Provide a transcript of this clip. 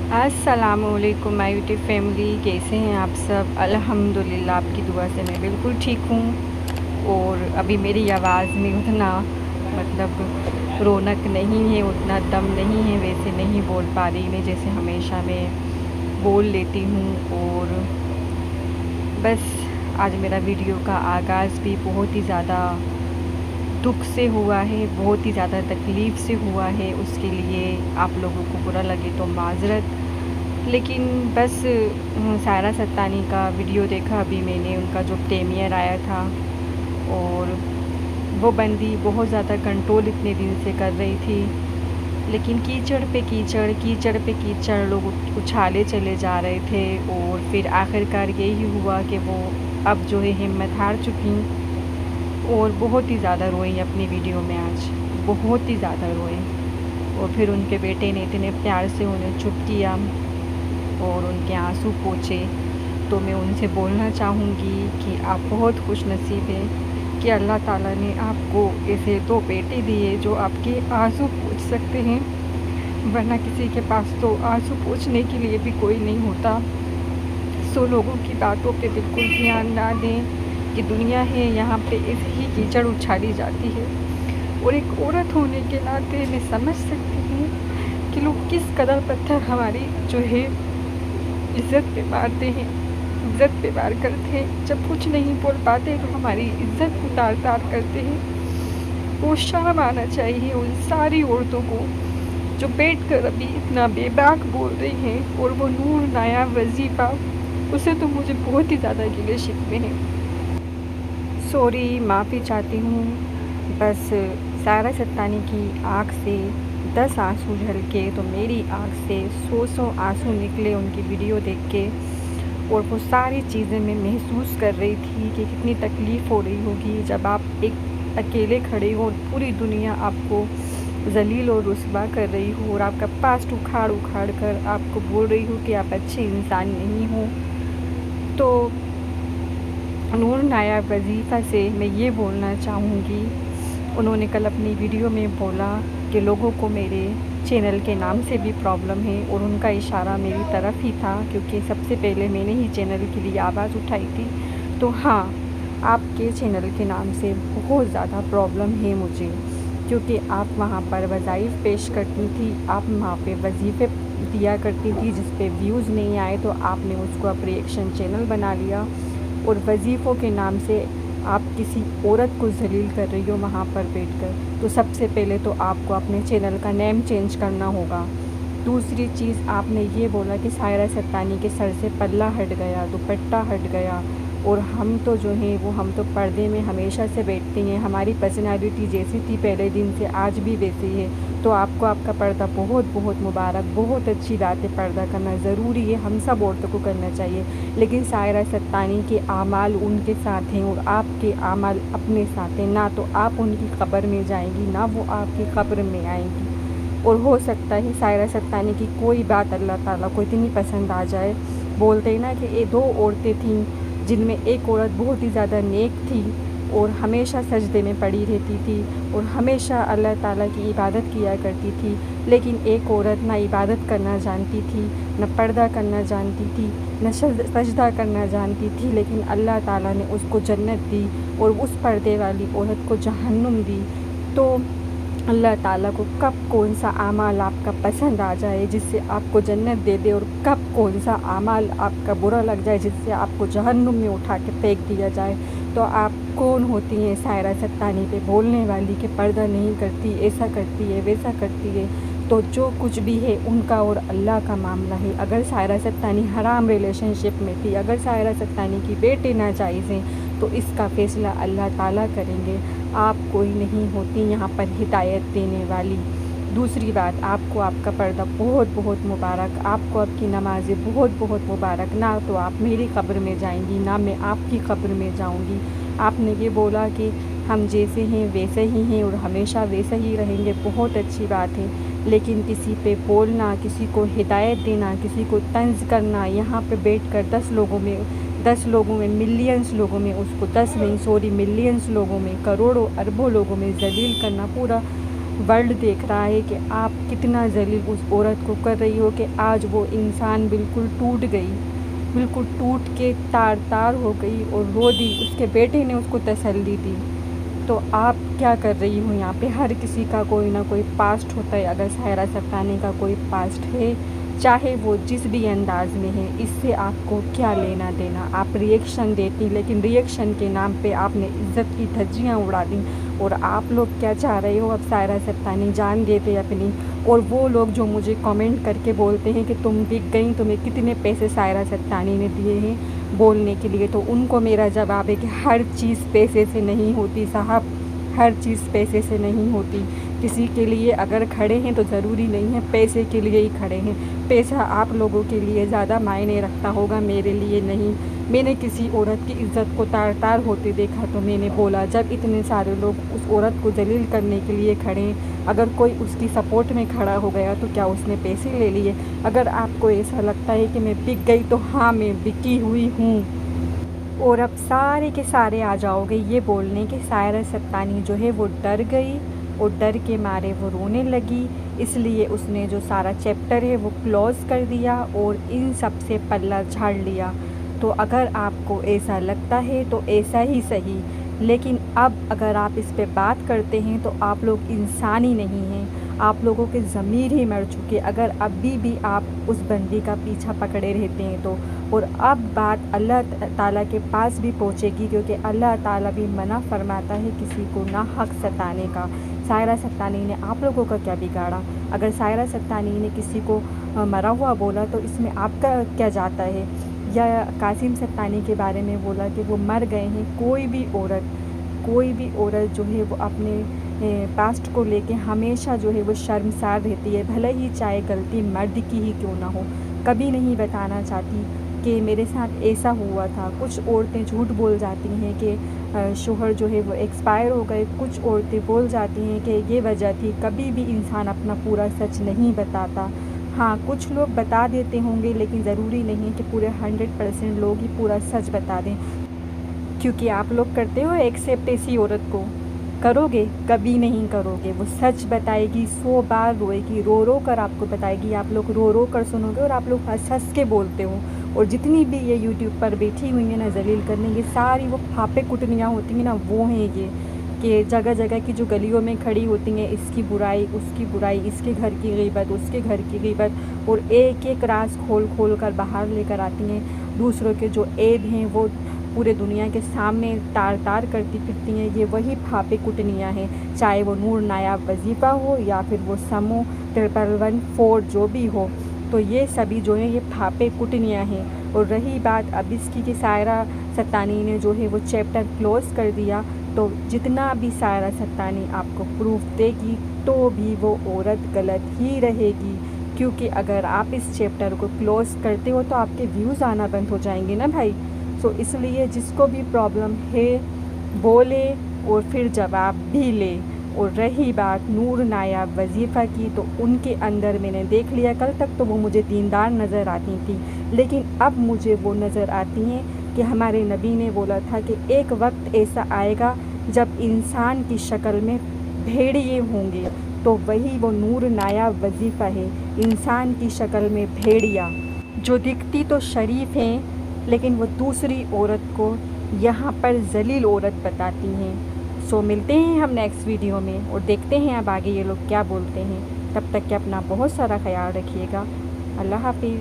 अस्सलाम वालेकुम my YouTube family, कैसे हैं आप सब। अल्हम्दुलिल्लाह आपकी दुआ से मैं बिल्कुल ठीक हूँ। और अभी मेरी आवाज़ में उतना मतलब रौनक नहीं है, उतना दम नहीं है, वैसे नहीं बोल पा रही मैं जैसे हमेशा मैं बोल लेती हूँ। और बस आज मेरा वीडियो का आगाज़ भी बहुत ही ज़्यादा दुख से हुआ है, बहुत ही ज़्यादा तकलीफ़ से हुआ है। उसके लिए आप लोगों को बुरा लगे तो माज़रत। लेकिन बस सायरा सत्तानी का वीडियो देखा अभी मैंने, उनका जो प्रीमियर आया था। और वो बंदी बहुत ज़्यादा कंट्रोल इतने दिन से कर रही थी, लेकिन कीचड़ पे कीचड़, कीचड़ पे कीचड़ लोग उछाले चले जा रहे थे। और फिर आखिरकार यही हुआ कि वो अब जो है हिम्मत हार चुकी और बहुत ही ज़्यादा रोई अपनी वीडियो में आज, बहुत ही ज़्यादा रोई। और फिर उनके बेटे ने इतने प्यार से उन्हें चुप किया और उनके आंसू पोंछे। तो मैं उनसे बोलना चाहूँगी कि आप बहुत खुश नसीब हैं कि अल्लाह ताला ने आपको ऐसे दो बेटे दिए जो आपके आंसू पोंछ सकते हैं, वरना किसी के पास तो आंसू पोंछने के लिए भी कोई नहीं होता। सो लोगों की बातों पे बिल्कुल ध्यान ना दें कि दुनिया है यहाँ पे ऐसे ही कीचड़ उछाली जाती है। और एक औरत होने के नाते मैं समझ सकती हूँ कि लोग किस कदर पत्थर हमारी जो है इज़्ज़त पे मारते हैं, इज़्ज़त पे वार करते हैं। जब कुछ नहीं बोल पाते तो हमारी इज़्ज़त को तार तार करते हैं। वो शर्म आना चाहिए उन सारी औरतों को जो बैठ कर अभी इतना बेबाक बोल रही हैं। और वो नूर नायाब वजीफ़ा, उसे तो मुझे बहुत ही ज़्यादा गिले शिकवे हैं। सॉरी, माफ़ी चाहती हूँ। बस सायरा सत्तानी की आँख से 10 आंसू झलके तो मेरी आँख से 100 आंसू निकले उनकी वीडियो देख के। और वो सारी चीज़ें मैं महसूस कर रही थी कि कितनी तकलीफ़ हो रही होगी जब आप एक अकेले खड़े हो और पूरी दुनिया आपको ज़लील और रुस्वा कर रही हो और आपका पास्ट उखाड़ उखाड़ कर आपको बोल रही हो कि आप अच्छे इंसान नहीं हो। तो नूर नायाब वजीफ़ा से मैं ये बोलना चाहूँगी, उन्होंने कल अपनी वीडियो में बोला कि लोगों को मेरे चैनल के नाम से भी प्रॉब्लम है। और उनका इशारा मेरी तरफ ही था क्योंकि सबसे पहले मैंने ही चैनल के लिए आवाज़ उठाई थी। तो हाँ, आपके चैनल के नाम से बहुत ज़्यादा प्रॉब्लम है मुझे, क्योंकि आप वहाँ पर वज़ाइफ पेश करती थी, आप वहाँ पे वजीफ़े दिया करती थी जिस पे व्यूज़ नहीं आए तो आपने उसको अब रिएक्शन चैनल बना लिया। और वजीफ़ों के नाम से आप किसी औरत को ज़लील कर रही हो वहाँ पर बैठकर। तो सबसे पहले तो आपको अपने चैनल का नेम चेंज करना होगा। दूसरी चीज़, आपने ये बोला कि सायरा सत्तानी के सर से पल्ला हट गया, दुपट्टा हट गया। और हम तो जो हैं वो हम तो पर्दे में हमेशा से बैठते हैं, हमारी पर्सनालिटी जैसी थी पहले दिन से आज भी वैसी है। तो आपको आपका पर्दा बहुत बहुत मुबारक, बहुत अच्छी बात है, पर्दा करना ज़रूरी है, हम सब औरतों को करना चाहिए। लेकिन सायरा सत्तानी के आमाल उनके साथ हैं और आपके आमाल अपने साथ हैं। ना तो आप उनकी कब्र में जाएंगी, ना वो आपकी कब्र में आएंगी। और हो सकता है सायरा सत्तानी की कोई बात अल्लाह ताला को इतनी पसंद आ जाए। बोलते हैं ना कि ये दो औरतें थीं जिनमें एक औरत बहुत ही ज़्यादा नेक थी और हमेशा सजदे में पड़ी रहती थी और हमेशा अल्लाह ताला की इबादत किया करती थी। लेकिन एक औरत ना इबादत करना जानती थी, न पर्दा करना जानती थी, न सजदा करना जानती थी, लेकिन अल्लाह ताला ने उसको जन्नत दी और उस पर्दे वाली औरत को जहन्नुम दी। तो अल्लाह ताला को कब कौन सा आमाल आपका पसंद आ जाए जिससे आपको जन्नत दे दे, और कब कौन सा आमाल आपका बुरा लग जाए जिससे आपको जहन्नुम में उठा के फेंक दिया जाए। तो आप कौन होती हैं सायरा सत्तानी पे बोलने वाली कि पर्दा नहीं करती, ऐसा करती है, वैसा करती है। तो जो कुछ भी है उनका और अल्लाह का मामला है। अगर सायरा सत्तानी हराम रिलेशनशिप में थी, अगर सायरा सत्तानी की बेटे नाजायज़ हैं, तो इसका फ़ैसला अल्लाह ताला करेंगे। आप कोई नहीं होती यहाँ पर हिदायत देने वाली। दूसरी बात, आपको आपका पर्दा बहुत बहुत मुबारक, आपको आपकी नमाज़ें बहुत बहुत मुबारक। ना तो आप मेरी कब्र में जाएंगी, ना मैं आपकी कब्र में जाऊंगी। आपने ये बोला कि हम जैसे हैं वैसे ही हैं और हमेशा वैसे ही रहेंगे, बहुत अच्छी बात है। लेकिन किसी पे बोलना, किसी को हिदायत देना, किसी को तंज करना, यहाँ पे बैठकर 10 लोगों में मिलियंस लोगों में, उसको 10 नहीं सॉरी मिलियंस लोगों में, करोड़ों अरबों लोगों में ज़लील करना, पूरा ورلڈ دیکھ رہا ہے کہ آپ کتنا ذلیل اس عورت کو کر رہی ہو کہ آج وہ انسان بالکل ٹوٹ گئی، بالکل ٹوٹ کے تار تار ہو گئی اور رو دی۔ اس کے بیٹے نے اس کو تسلی دی۔ تو آپ کیا کر رہی ہو یہاں پہ؟ ہر کسی کا کوئی نہ کوئی پاسٹ ہوتا ہے۔ اگر ساحرہ سبطانی کا کوئی پاسٹ ہے، چاہے وہ جس بھی انداز میں ہے، اس سے آپ کو کیا لینا دینا؟ آپ ریئیکشن دیتی، لیکن ریئیکشن کے نام پہ آپ نے عزت کی دھجیاں اڑا دیں۔ اور آپ لوگ کیا چاہ رہے ہو؟ اب ساحرہ سبطانی جان دیتے اپنی۔ اور وہ لوگ جو مجھے کامنٹ کر کے بولتے ہیں کہ تم بک گئیں، تمہیں کتنے پیسے ساحرہ سبطانی نے دیے ہیں بولنے کے لیے، تو ان کو میرا جواب ہے کہ ہر چیز پیسے سے نہیں ہوتی صاحب، ہر چیز پیسے سے نہیں ہوتی۔ کسی کے لیے اگر کھڑے ہیں تو ضروری نہیں ہے پیسے کے لیے ہی کھڑے ہیں۔ پیسہ آپ لوگوں کے لیے زیادہ معنی رکھتا ہوگا، میرے لیے نہیں۔ میں نے کسی عورت کی عزت کو تار تار ہوتے دیکھا تو میں نے بولا، جب اتنے سارے لوگ اس عورت کو ذلیل کرنے کے لیے کھڑے ہیں، اگر کوئی اس کی سپورٹ میں کھڑا ہو گیا تو کیا اس نے پیسے لے لیے؟ اگر آپ کو ایسا لگتا ہے کہ میں بک گئی تو ہاں، میں بکی ہوئی ہوں۔ اور اب سارے کے سارے آ جاؤ گے یہ بولنے کہ ساحرہ سبطانی جو ہے وہ ڈر گئی اور ڈر کے مارے وہ رونے لگی، اس لیے اس نے جو سارا چیپٹر ہے وہ کلوز کر دیا اور ان سب سے پلہ جھاڑ لیا۔ تو اگر آپ کو ایسا لگتا ہے تو ایسا ہی صحیح، لیکن اب اگر آپ اس پہ بات کرتے ہیں تو آپ لوگ انسان ہی نہیں ہیں، آپ لوگوں کے ضمیر ہی مر چکے اگر ابھی بھی آپ اس بندی کا پیچھا پکڑے رہتے ہیں تو۔ اور اب بات اللہ تعالیٰ کے پاس بھی پہنچے گی، کیونکہ اللہ تعالیٰ بھی منع فرماتا ہے کسی کو ناحق ستانے کا۔ ساحرہ سبطانی نے آپ لوگوں کا کیا بگاڑا؟ اگر ساحرہ سبطانی نے کسی کو مرا ہوا بولا تو اس میں آپ کا کیا جاتا ہے؟ یا قاسم سبطانی کے بارے میں بولا کہ وہ مر گئے ہیں۔ کوئی بھی عورت جو ہے وہ اپنے پاسٹ کو لے کے ہمیشہ جو ہے وہ شرمسار رہتی ہے، بھلے ہی چاہے غلطی مرد کی ہی کیوں نہ ہو۔ کبھی نہیں بتانا چاہتی کہ میرے ساتھ ایسا ہوا تھا۔ کچھ عورتیں جھوٹ بول جاتی ہیں کہ شوہر جو ہے وہ ایکسپائر ہو گئے، کچھ عورتیں بول جاتی ہیں کہ یہ وجہ تھی۔ کبھی بھی انسان اپنا پورا سچ نہیں بتاتا۔ ہاں، کچھ لوگ بتا دیتے ہوں گے، لیکن ضروری نہیں کہ پورے 100% لوگ ہی پورا سچ بتا دیں۔ کیونکہ آپ لوگ کرتے ہو ایکسیپٹ ایسی عورت کو؟ کرو گے؟ کبھی نہیں کرو گے۔ وہ سچ بتائے گی، 100 بار روئے گی، رو رو کر آپ کو بتائے گی، آپ لوگ رو رو کر سنو گے اور آپ لوگ ہنس ہنس کے بولتے ہو۔ اور جتنی بھی یہ یوٹیوب پر بیٹھی ہوئی ہیں نا ذلیل کرنے، یہ ساری وہ پھاپے کٹنیاں ہوتی ہیں نا، وہ ہیں یہ کہ جگہ جگہ کی جو گلیوں میں کھڑی ہوتی ہیں، اس کی برائی، اس کی برائی، اس کے گھر کی غیبت، اس کے گھر کی غیبت، اور ایک ایک راز کھول کھول کر باہر لے کر آتی ہیں۔ دوسروں کے جو عیب ہیں وہ پورے دنیا کے سامنے تار تار کرتی پھرتی ہیں۔ یہ وہی پھاپے کٹنیاں ہیں، چاہے وہ نور نایاب وظیفہ ہو یا پھر وہ سمو 111 جو بھی ہو، تو یہ سبھی جو ہیں یہ پھاپے کٹنیاں ہیں۔ اور رہی بات اب اس کی کہ ساحرہ سبطانی نے جو ہے وہ چیپٹر کلوز کر دیا، تو جتنا بھی ساحرہ سبطانی آپ کو پروف دے گی تو بھی وہ عورت غلط ہی رہے گی، کیونکہ اگر آپ اس چیپٹر کو کلوز کرتے ہو تو آپ کے ویوز آنا بند ہو جائیں گے نا بھائی۔ سو اس لیے جس کو بھی پرابلم ہے بولے اور پھر جواب بھی لے۔ اور رہی بات نور نایاب وظیفہ کی، تو ان کے اندر میں نے دیکھ لیا، کل تک تو وہ مجھے دیندار نظر آتی تھی، لیکن اب مجھے وہ نظر آتی ہیں کہ ہمارے نبی نے بولا تھا کہ ایک وقت ایسا آئے گا جب انسان کی شکل میں بھیڑیے ہوں گے، تو وہی وہ نور نایاب وظیفہ ہے، انسان کی شکل میں بھیڑیا جو دکھتی تو شریف ہیں لیکن وہ دوسری عورت کو یہاں پر ذلیل عورت بتاتی ہیں۔ سو ملتے ہیں ہم نیکسٹ ویڈیو میں اور دیکھتے ہیں اب آگے یہ لوگ کیا بولتے ہیں۔ تب تک کہ اپنا بہت سارا خیال رکھیے گا۔ اللہ حافظ۔